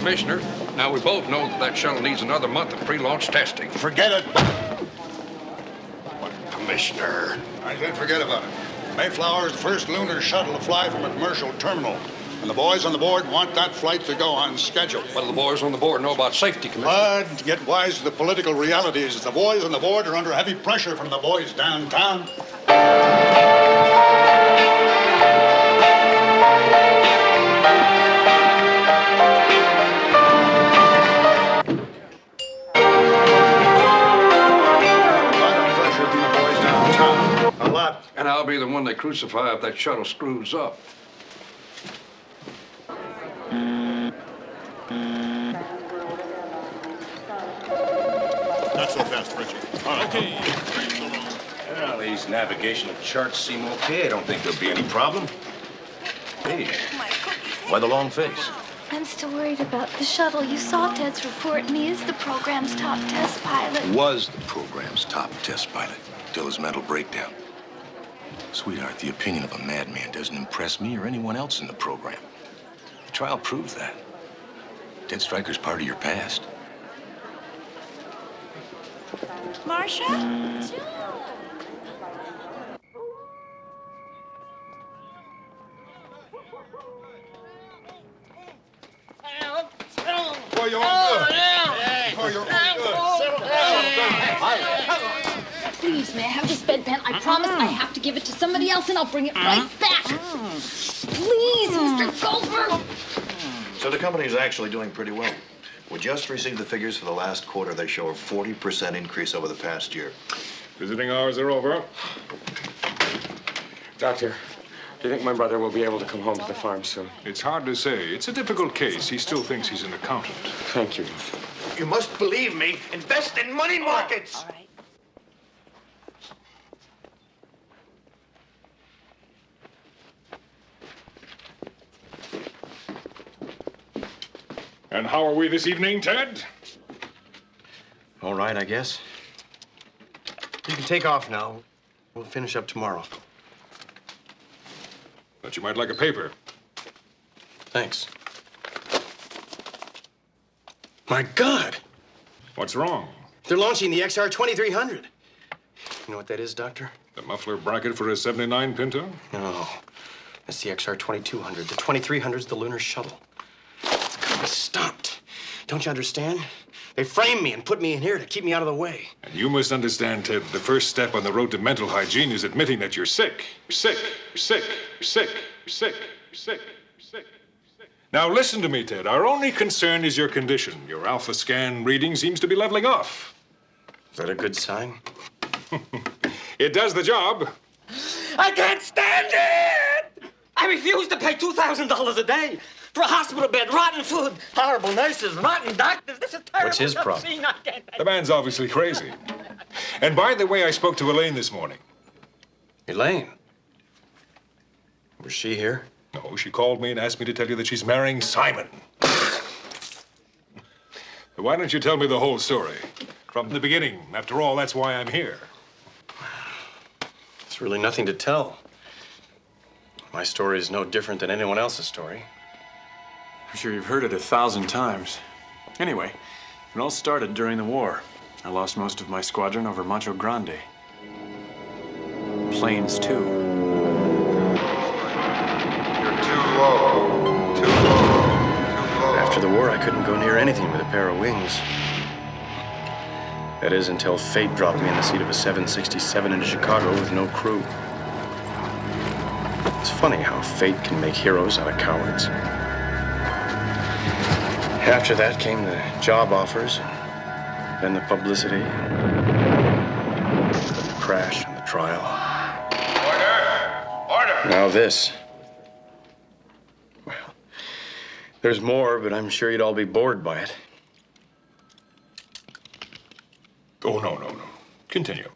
Commissioner. Now, we both know that shuttle needs another month of pre-launch testing. Forget it. Commissioner. I said forget about it. Mayflower is the first lunar shuttle to fly from a commercial terminal. And the boys on the board want that flight to go on schedule. What do the boys on the board know about safety, Commissioner? But get wise to the political realities. The boys on the board are under heavy pressure from the boys downtown. And I'll be the one they crucify if that shuttle screws up. Not so fast, Richie. All right. Okay. Well, these navigational charts seem okay. I don't think there'll be any problem. Hey, why the long face? I'm still worried about the shuttle. You saw Ted's report, and he is the program's top test pilot. Was the program's top test pilot till his mental breakdown. Sweetheart, the opinion of a madman doesn't impress me or anyone else in the program. The trial proves that. Ted Stryker's part of your past. Marcia? Before you're all good. Before you're all good. Settle down. Please, may I have this bedpan? I promise I have to give it to somebody else and I'll bring it right back. Please, Mr. Goldberg. So the company is actually doing pretty well. We just received the figures for the last quarter. They show a 40% increase over the past year. Visiting hours are over. Doctor, do you think my brother will be able to come home to the farm soon? It's hard to say. It's a difficult case. He still thinks he's an accountant. Thank you. You must believe me. Invest in money markets. All right. And how are we this evening, Ted? All right, I guess. You can take off now. We'll finish up tomorrow. Thought you might like a paper. Thanks. My God! What's wrong? They're launching the XR 2300. You know what that is, Doctor? The muffler bracket for a 79 Pinto? No. That's the XR 2200. The 2300's the lunar shuttle. It's gotta be stopped. Don't you understand? They framed me and put me in here to keep me out of the way. And you must understand, Ted, the first step on the road to mental hygiene is admitting that you're sick. You're sick. You're sick. You're sick. You're sick. You're sick. You're sick. Now listen to me, Ted. Our only concern is your condition. Your alpha scan reading seems to be leveling off. Is that a good sign? It does the job. I can't stand it! I refuse to pay $2,000 a day for a hospital bed, rotten food, horrible nurses, rotten doctors. This is terrible. What's his problem? Scene. I can't. The man's obviously crazy. And by the way, I spoke to Elaine this morning. Elaine? Was she here? No, she called me and asked me to tell you that she's marrying Simon. Why don't you tell me the whole story? From the beginning. After all, that's why I'm here. There's really nothing to tell. My story is no different than anyone else's story. I'm sure you've heard it 1,000 times. Anyway, it all started during the war. I lost most of my squadron over Macho Grande. Planes, too. You're too low. Too low. Too low. After the war, I couldn't go near anything with a pair of wings. That is, until fate dropped me in the seat of a 767 into Chicago with no crew. It's funny how fate can make heroes out of cowards. After that came the job offers, then the publicity, then the crash and the trial. Order! Order! Now this. Well, there's more, but I'm sure you'd all be bored by it. Oh, no. Continue.